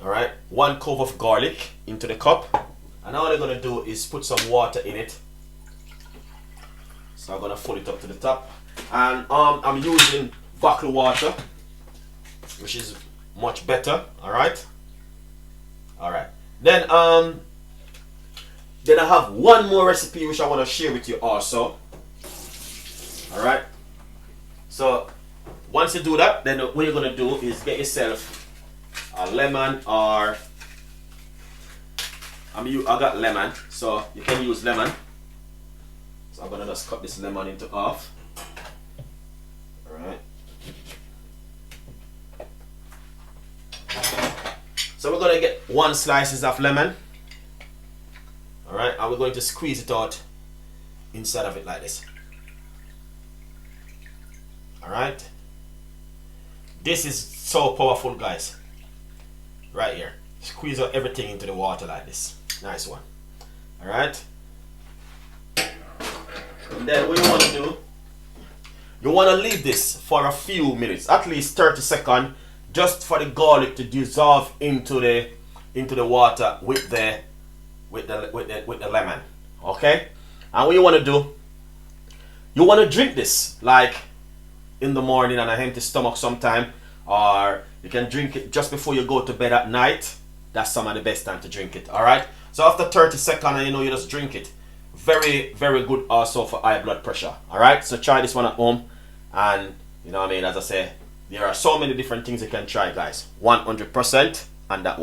All right, 1 clove of garlic into the cup, and all I'm gonna do is put some water in it. So I'm gonna fill it up to the top, and I'm using bottled water, which is much better. All right. Then I have one more recipe which I want to share with you also. All right. So once you do that, then what you're gonna do is get yourself a lemon, or I got lemon, so you can use lemon. So I'm gonna just cut this lemon into half. All right. So we're gonna get 1 slices of lemon. All right, and we're going to squeeze it out inside of it like this. All right. This is so powerful, guys. Right here. Squeeze out everything into the water like this. Nice one. All right. And then what you want to do, you want to leave this for a few minutes, at least 30 seconds, just for the garlic to dissolve into the water with the lemon. Okay. And what you want to do, you want to drink this like in the morning on an empty stomach sometime, or you can drink it just before you go to bed at night. That's some of the best time to drink it. All right. So after 30 seconds, you just drink it. Very, very good also for high blood pressure. All right. So try this one at home, and you know what I mean. As I say, there are so many different things you can try, guys. 100% on that one.